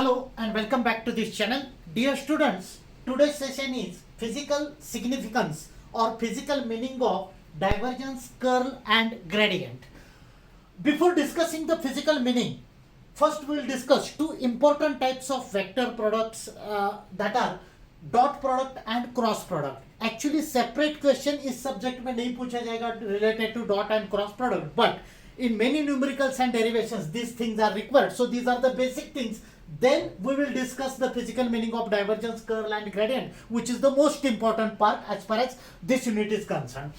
Hello and welcome back to this channel. Dear students, today's session is physical significance or physical meaning of divergence, curl and gradient. Before discussing the physical meaning, first we will discuss two important types of vector products that are dot product and cross product. Actually separate question इस subject में नहीं पूछा जाएगा related to dot and cross product, but in many numericals and derivations these things are required. So these are the basic things. Then we will discuss the physical meaning of divergence, curl and gradient, which is the most important part as far as this unit is concerned.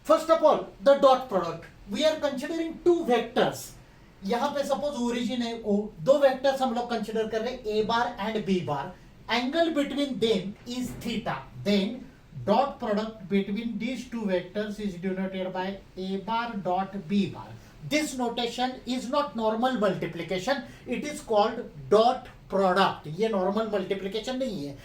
First of all, the dot product. We are considering two vectors. यहाँ पे suppose origin है O, दो vectors हम लोग consider कर रहे हैं A bar and B bar. Angle between them is theta. Then dot product between these two vectors is denoted by A bar dot B bar. This notation is not normal multiplication. It is called dot product. ये normal multiplication नहीं है.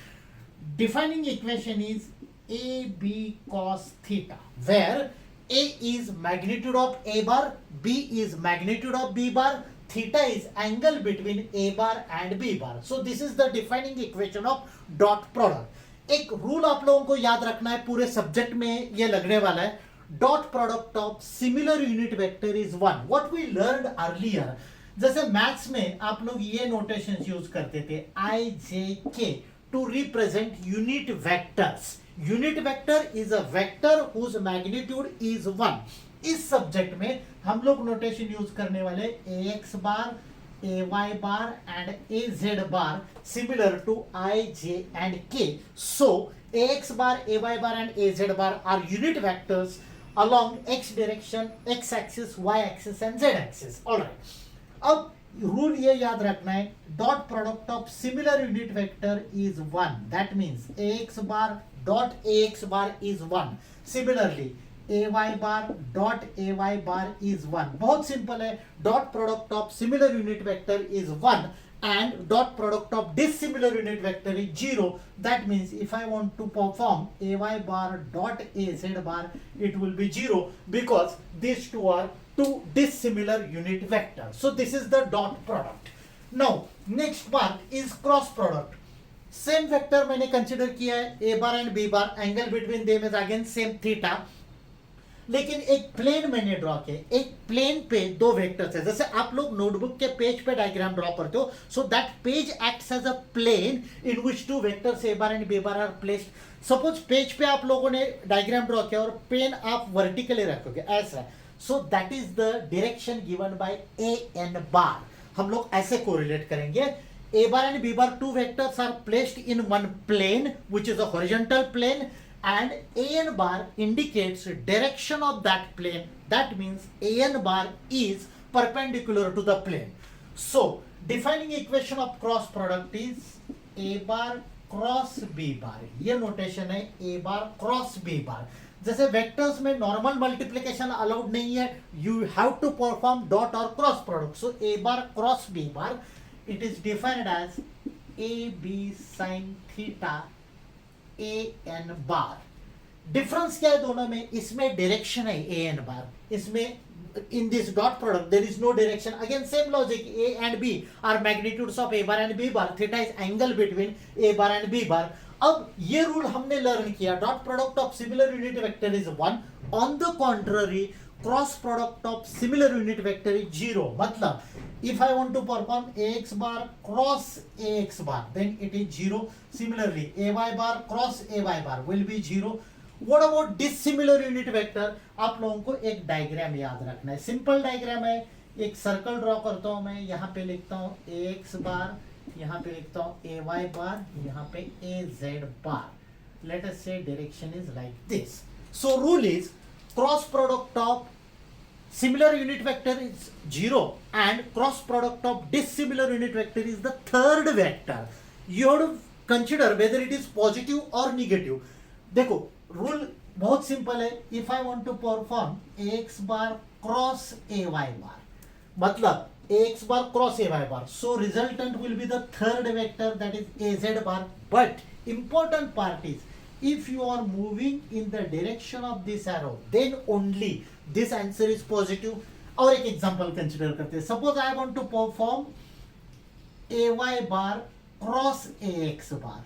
Defining equation is AB cos theta, where A is magnitude of A bar, B is magnitude of B bar, theta is angle between A bar and B bar. So this is the defining equation of dot product. एक rule आप लोगों को याद रखना है, पूरे subject में ये लगने वाला है. Dot product of similar unit vector is one. What we learned earlier, जैसे मैथ्स में आप लोग ये नोटेशन यूज करते थे i j k to represent unit vectors. Unit vector is a vector whose magnitude is one. इस subject में हम लोग नोटेशन यूज करने वाले a x bar, a y bar and a z bar similar to I, j and k. So ax bar, a y bar and a z bar are unit vectors along x direction, x axis, y axis and z axis. Alright. अब rule ये याद रखना है, dot product of similar unit vector is one. That means ax bar dot ax bar is one. Similarly ay bar dot ay bar is one. बहुत simple है. Dot product of similar unit vector is one and dot product of dissimilar unit vector is zero. That means if I want to perform ay bar dot az bar, it will be zero because these two are two dissimilar unit vectors. So this is the dot product. Now next part is cross product. Same vector मैंने consider किया है a bar and b bar. Angle between them is again same theta. लेकिन एक plane मैंने draw किया. एक plane पे दो वेक्टर्स है. जैसे आप लोग नोटबुक के पेज पे डायग्राम ड्रॉ करते हो, so that page acts as a plane in which two vectors A bar and B bar are placed. Suppose page पे आप लोगों ने डायग्राम ड्रॉ किया और पेन आप वर्टिकली रखोगे ऐसा, so that is the direction given by a N bar. हम लोग ऐसे कोरिलेट करेंगे. A bar and B bar two vectors are placed in one plane which is a horizontal plane, and an bar indicates direction of that plane. That means an bar is perpendicular to the plane. So defining equation of cross product is a bar cross b bar. ये notation है a bar cross b bar. जैसे vectors में normal multiplication allowed नहीं है, you have to perform dot और cross product. So a bar cross b bar, it is defined as a b sine theta a N bar. Difference क्या है दोनों में? इसमें डायरेक्शन है ए एन बार, इसमें in this dot product there is no direction. Again same logic, A and B are magnitudes of A bar and B bar. Theta is angle between A bar and B bar. अब ये rule हमने learn किया, dot product of similar unit vector is one. On the contrary cross product of similar unit vector is zero. मतलब if I want to perform ax bar cross ax bar, then it is zero. Similarly ay bar cross ay bar will be zero. What about dissimilar unit vector? आप लोगों को एक diagram याद रखना है. Simple diagram है. एक circle draw करता हूं मैं. यहाँ पे लिखता हूँ ax बार, यहाँ पे लिखता हूँ ay बार, यहाँ पे az bar. Let us say direction is like this. So rule is cross product of similar unit vector is zero and cross product of dissimilar unit vector is the third vector. You have to consider whether it is positive or negative. देखो rule बहुत simple है. If I want to perform ax bar cross ay bar, मतलब ax bar cross ay bar, so resultant will be the third vector, that is az bar. But important part is if you are moving in the direction of this arrow, then only this answer is positive. और एक example consider करते हैं. Suppose I want to perform AY bar cross AX bar.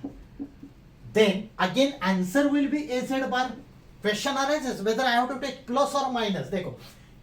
Then again answer will be AZ bar. Question arises whether I have to take plus or minus. देखो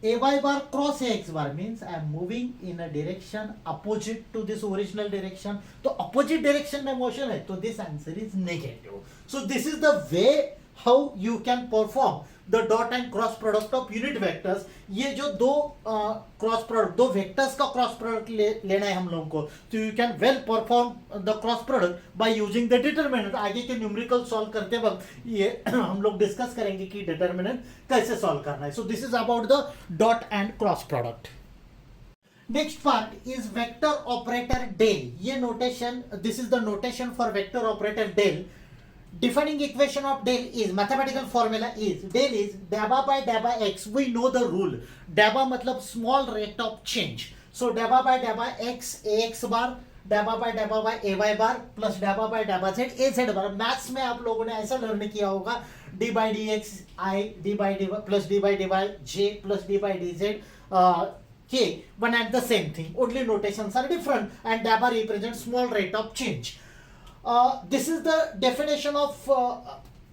AY bar cross AX bar means I am moving in a direction opposite to this original direction. तो opposite direction में motion है, तो this answer is negative. So this is the way how you can perform the dot and cross product of unit vectors. ये जो दो cross product, दो vectors का cross product लेना है हम लोगों को, तो you can well perform the cross product by using the determinant. आगे के न्यूमेरिकल सॉल्व करते वक्त ये हम लोग डिस्कस करेंगे कि डिटरमिनेंट कैसे सॉल्व करना है. So this is about the dot and cross product. Next part is vector operator del. ये notation, this is the notation for vector operator del. Defining equation of del is, mathematical formula is, del is dabba by dabba x. We know the rule. Dabba मतलब small rate of change. So dabba by dabba x ax bar, dabba by dabba y ay bar plus dabba by dabba z az bar. Maths में आप लोगों ने ऐसा learn किया होगा, d by dx I d by dy plus d by dy j plus d by dz k, one and the same thing. Only notations are different and dabba represents small rate of change. This is the definition of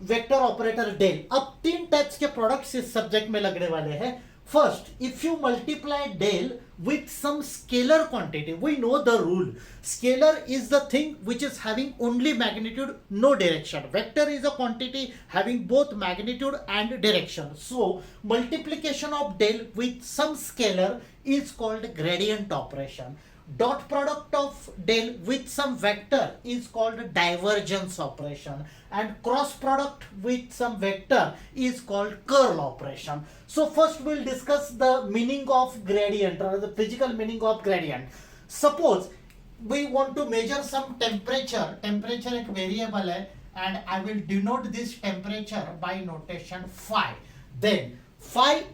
vector operator del. अब तीन types के products इस subject में लगने वाले हैं. First, if you multiply del with some scalar quantity, we know the rule. Scalar is the thing which is having only magnitude, no direction. Vector is a quantity having both magnitude and direction. So, multiplication of del with some scalar is called gradient operation. Dot product of del with some vector is called divergence operation, and cross product with some vector is called curl operation. So first we'll discuss the meaning of gradient, or the physical meaning of gradient. Suppose we want to measure some temperature. Temperature एक variable है, and I will denote this temperature by notation phi. Then phi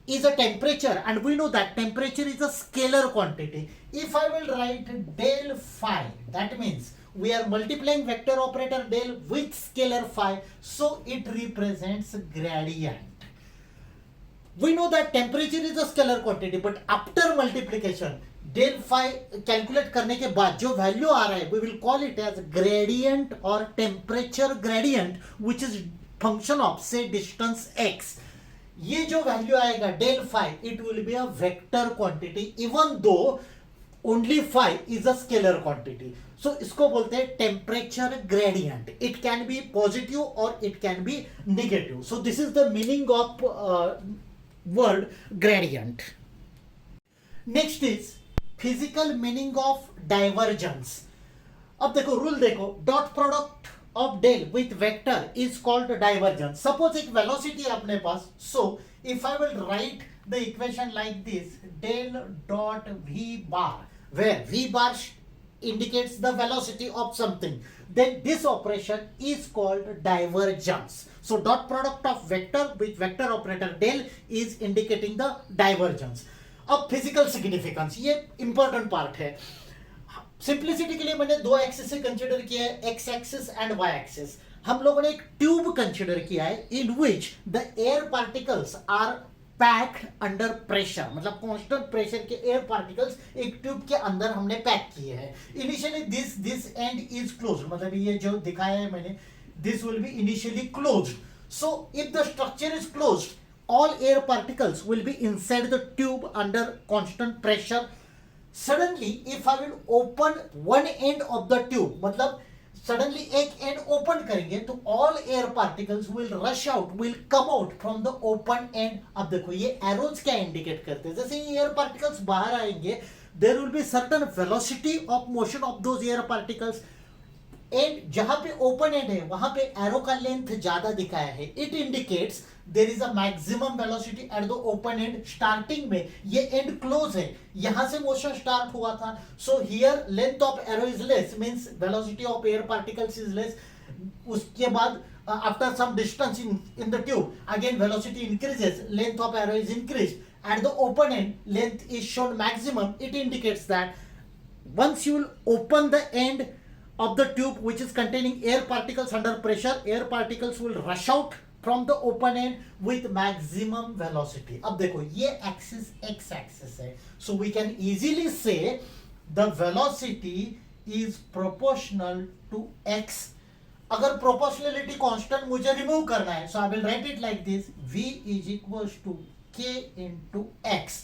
is a temperature, and we know that temperature is a scalar quantity. If I will write del phi, that means we are multiplying vector operator del with scalar phi, so it represents gradient. We know that temperature is a scalar quantity, but after multiplication del phi calculate करने के बाद जो value आ रहा है, we will call it as gradient or temperature gradient, which is function of say distance x. ये जो value आएगा del phi, it will be a vector quantity even though only phi is a scalar quantity. So इसको बोलते हैं temperature gradient. It can be positive or it can be negative. So this is the meaning of word gradient. Next is physical meaning of divergence. अब देखो rule देखो, dot product of del with vector is called divergence. Suppose एक velocity है अपने पास. So if I will write the equation like this, del dot v bar, where v bar indicates the velocity of something, then this operation is called divergence. So dot product of vector with vector operator del is indicating the divergence. अब physical significance, ये important part है. Simplicity के लिए मैंने दो axis से consider किया है, x axis and y axis. हम लोगों ने एक ट्यूब कंसीडर किया है in which the air particles are packed under pressure, मतलब कांस्टेंट प्रेशर के एयर पार्टिकल्स एक ट्यूब के अंदर हमने पैक किए हैं. Initially this end is closed, मतलब ये जो दिखाया है मैंने, this will be initially closed. So if the structure is closed, all air particles will be inside the tube under constant pressure. Suddenly if I will open one end of the tube, मतलब suddenly एक end open करेंगे तो all air particles will rush out, will come out from the open end. अब देखो ये arrows क्या indicate करते हैं, जैसे ये air particles बाहर आएंगे, there will be certain velocity of motion of those air particles. And जहां पे ओपन एंड है वहां पे एरो का लेंथ ज्यादा दिखाया है. It indicates there is a maximum velocity at the open end. Starting में ये एंड क्लोज है, यहां से मोशन स्टार्ट हुआ था, so here length of arrow is less, means velocity of air particles is less. उसके बाद after some distance in the tube again velocity increases, length of arrow is increased. At the open end length is shown maximum. It indicates that once you will open the end of the tube which is containing air particles under pressure, air particles will rush out from the open end with maximum velocity. अब देखो ये axis x axis है, so we can easily say the velocity is proportional to x. अगर proportionality constant मुझे remove करना है, so I will write it like this, v is equals to k into x,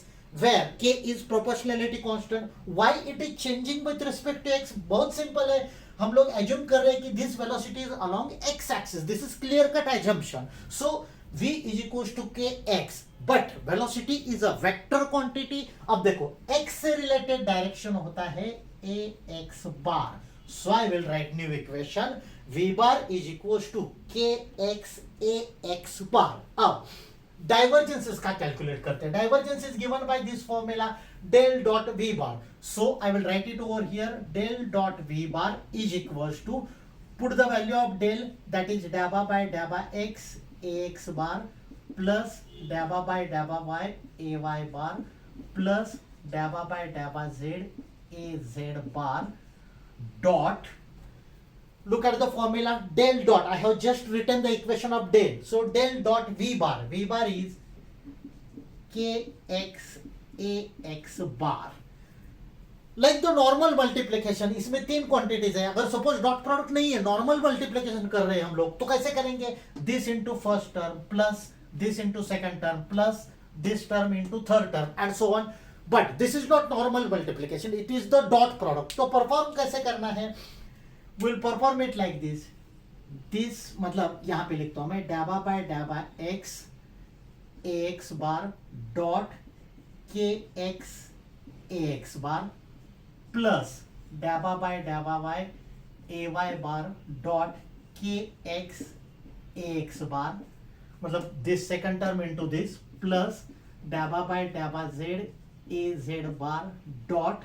where k is proportionality constant. Why it is changing with respect to x? बहुत simple है, हम लोग assume कर रहे हैं कि this velocity is along x axis. This is clear cut assumption. So v is equals to kx, but velocity is a vector quantity. अब देखो x से रिलेटेड डायरेक्शन होता है ax bar. So I will write new equation, v bar is equals to kx ax bar. अब divergence इसका calculate करते हैं. Divergence is given by this formula del dot v bar. So I will write it over here, del dot v bar is equals to, put the value of del, that is dabba by dabba x ax bar plus dabba by dabba y ay bar plus dabba by dabba z az bar dot, look at the formula, del dot, I have just written the equation of del. So del dot v bar is kx ax bar. Like the normal multiplication, इसमें तीन quantities है. अगर suppose dot product नहीं है, normal multiplication कर रहे हैं हम लोग, तो कैसे करेंगे? This into first term plus this into second term plus this term into third term and so on. But this is not normal multiplication, it is the dot product. तो perform कैसे करना है? Will perform it like this. This मतलब यहां पे लिखता हूं मैं, डाबा बाय डाबा x ax bar dot kx ax bar plus डाबा बाय डाबा y ay bar dot kx ax बार, मतलब this second term into this plus डाबा बाय डाबा z az bar dot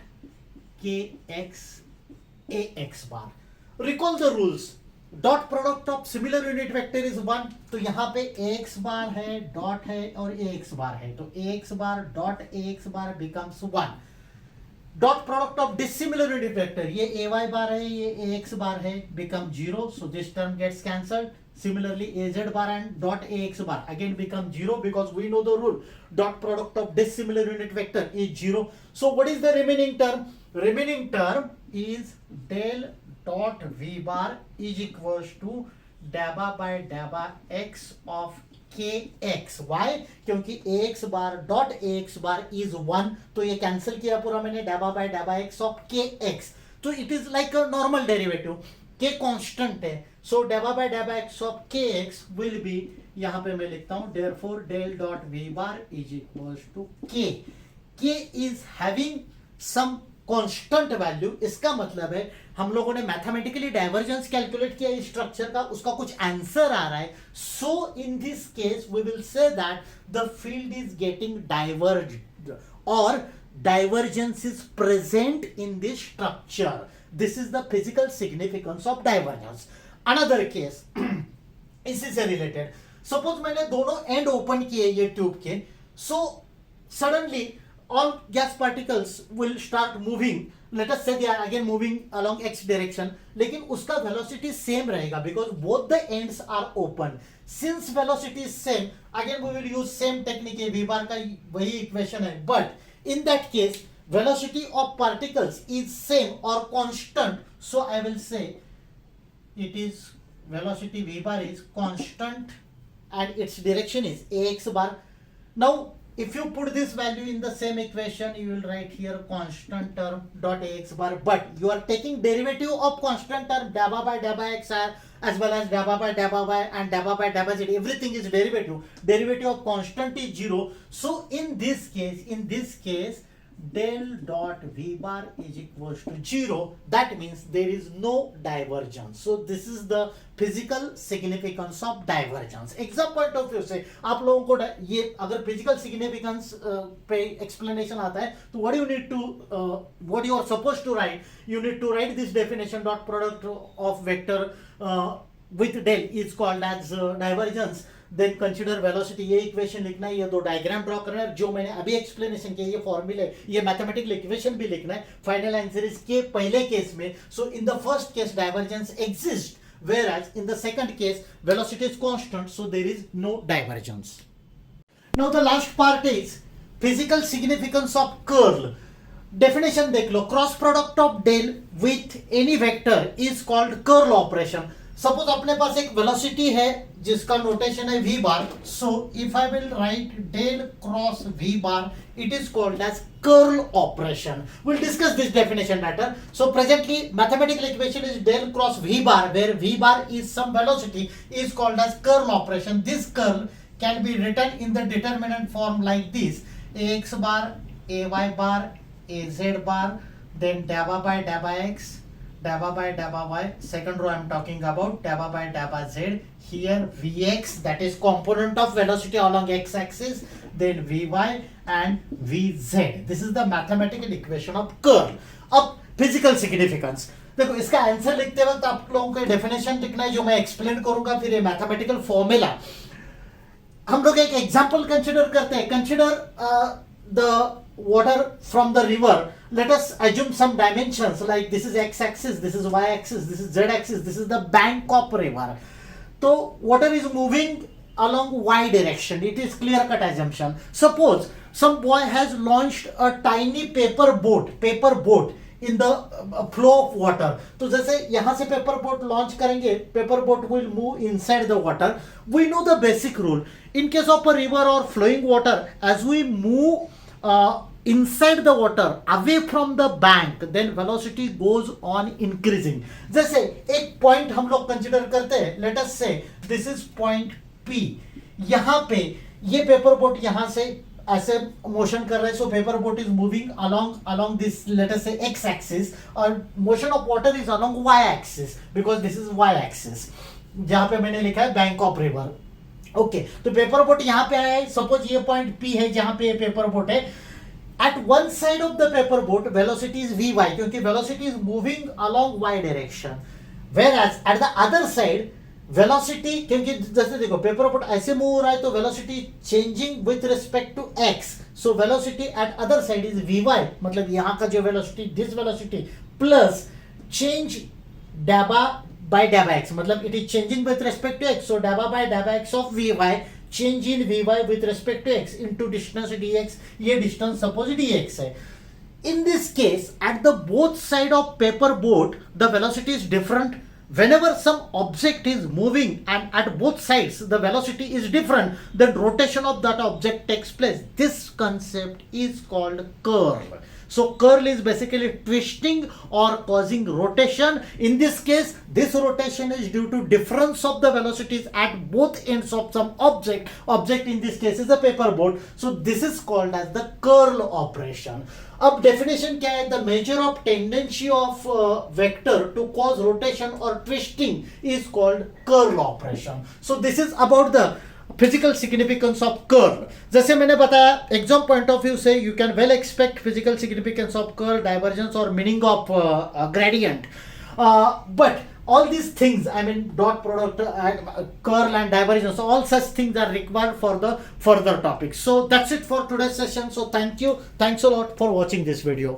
kx ax bar. Recall the rules. Dot product of similar unit vector is 1. तो यहां पे ax bar है, dot है और ax bar है, तो ax bar dot ax bar becomes 1. Dot product of dissimilar unit vector, ये ay bar है, ये ax बार है, become 0. So this term gets cancelled. Similarly, az bar and dot ax bar again become 0 because we know the rule. Dot product of dissimilar unit vector is 0. So what is the remaining term? Remaining term is del dot v bar is equals to dabba by dabba x of kx. Why? क्योंकि ax bar dot ax bar is 1, तो ये cancel किया पूरा मैंने, dabba by dabba x of kx. तो it is like a normal derivative. k constant है, सो dabba by dabba x of kx will be, यहां पे मैं लिखता हूं therefore del dot v bar is equals to k. k is having some constant value. इसका मतलब है हम लोगों ने मैथमेटिकली डाइवर्जेंस कैलकुलेट किया इस स्ट्रक्चर का, उसका कुछ आंसर आ रहा है. So in this case we will see that the field is getting diverged और divergence is present in this structure. This is the physical significance of divergence. Another case इसी से related. Suppose मैंने दोनों end open किए ये tube के, so suddenly all gas particles will start moving. Let us say they are again moving along x direction, लेकिन उसका velocity same रहेगा because both the ends are open. Since velocity is same, again we will use same technique. V bar का वही equation है, but in that case velocity of particles is same or constant, so I will say it is velocity v bar is constant and its direction is ax bar. Now if you put this value in the same equation, you will write here constant term dot ax bar, but you are taking derivative of constant term dabba by dabba x as well as dabba by dabba y and dabba by dabba z. Everything is derivative. Derivative of constant is 0. So in this case del dot v bar is equals to 0. That means there is no divergence. So this is the physical significance of divergence. Exam point of view से आप लोगों को ये अगर physical significance पे explanation आता है, तो what you need to what you are supposed to write, you need to write this definition. Dot product of vector with del is called as divergence. Then consider velocity, ये equation लिखना है, ये दो diagram draw करना है जो मैंने अभी एक्सप्लेनेशन किया, ये फॉर्मूले, ये मैथमेटिकल इक्वेशन भी लिखना है. फाइनल आंसर इज के पहले केस में. So in the first case divergence exist, whereas in the second case velocity is constant, so there is no divergence. Now the last part is physical significance of curl. Definition देख लो, cross product of del with any vector is called curl operation. Suppose अपने पास एक velocity है जिसका notation है v bar. So if I will write del cross v bar, it is called as curl operation. We'll discuss this definition later. So presently mathematical equation is del cross v bar, where v bar is some velocity, is called as curl operation. This curl can be written in the determinant form like this: ax bar, ay bar, az bar, then dabba by dabba x, dabba by dabba y. Second row I am talking about dabba by dabba z. Here vx, that is component of velocity along x axis, then vy and vz. This is the mathematical equation of curl. अब physical significance, देखो इसका answer लिखते वक्त आप लोगों को definition लिखना है जो मैं एक्सप्लेन करूंगा, फिर ये मैथमेटिकल फॉर्मूला. हम लोग एक एग्जांपल कंसीडर करते हैं. Consider the water from the river. Let us assume some dimensions like this is x axis, this is y axis, this is z axis, this is the bank of river. So water is moving along y direction. It is clear cut assumption. Suppose some boy has launched a tiny paper boat in the flow of water. तो जैसे यहाँ से paper boat launch करेंगे, paper boat will move inside the water. We know the basic rule. In case of a river or flowing water, as we move inside the water, away from the bank, then velocity goes on increasing. जैसे एक point हम लोग consider करते हैं. Let us say this is point P. यहाँ पे ये paper boat यहाँ से ऐसे मोशन कर रहे हैं. So paper boat is moving along this, let us say, x axis, और motion of water is along y axis because this is y axis. जहां पे मैंने लिखा है बैंक ऑफ रिवर. ओके, तो पेपर बोट यहाँ पे आया है. सपोज ये पॉइंट P है जहां पे ये पेपर बोट है. At one side of the paper boat velocity is vy, क्योंकि velocity is moving along y direction, whereas at the other side velocity, क्योंकि जैसे देखो पेपर बोट ऐसे मूव हो रहा है तो velocity changing with respect to x. So velocity at other side is vy, मतलब यहाँ का जो velocity, this velocity plus change डैबा बाय डैबा एक्स, मतलब it is changing with respect to x. So डैबा बाय डैबा x of vy, change in vy with respect to x into distance dx. ये डिस्टेंस सपोज dx है. In this case, at the both side of paper boat, the velocity is different. Whenever some object is moving and at both sides the velocity is different, then rotation of that object takes place. This concept is called curl. So curl is basically twisting or causing rotation. In this case, this rotation is due to difference of the velocities at both ends of some object. Object in this case is a paper boat. So this is called as the curl operation. अब definition क्या है? The measure of tendency of vector to cause rotation और twisting is called curl operation. So this is about the physical significance of curl. जैसे मैंने बताया, exam point of view से you can well expect physical significance of curl, divergence और meaning of gradient. But all these things, I mean dot product, curl and divergence, all such things are required for the further topics. So that's it for today's session. So thanks a lot for watching this video.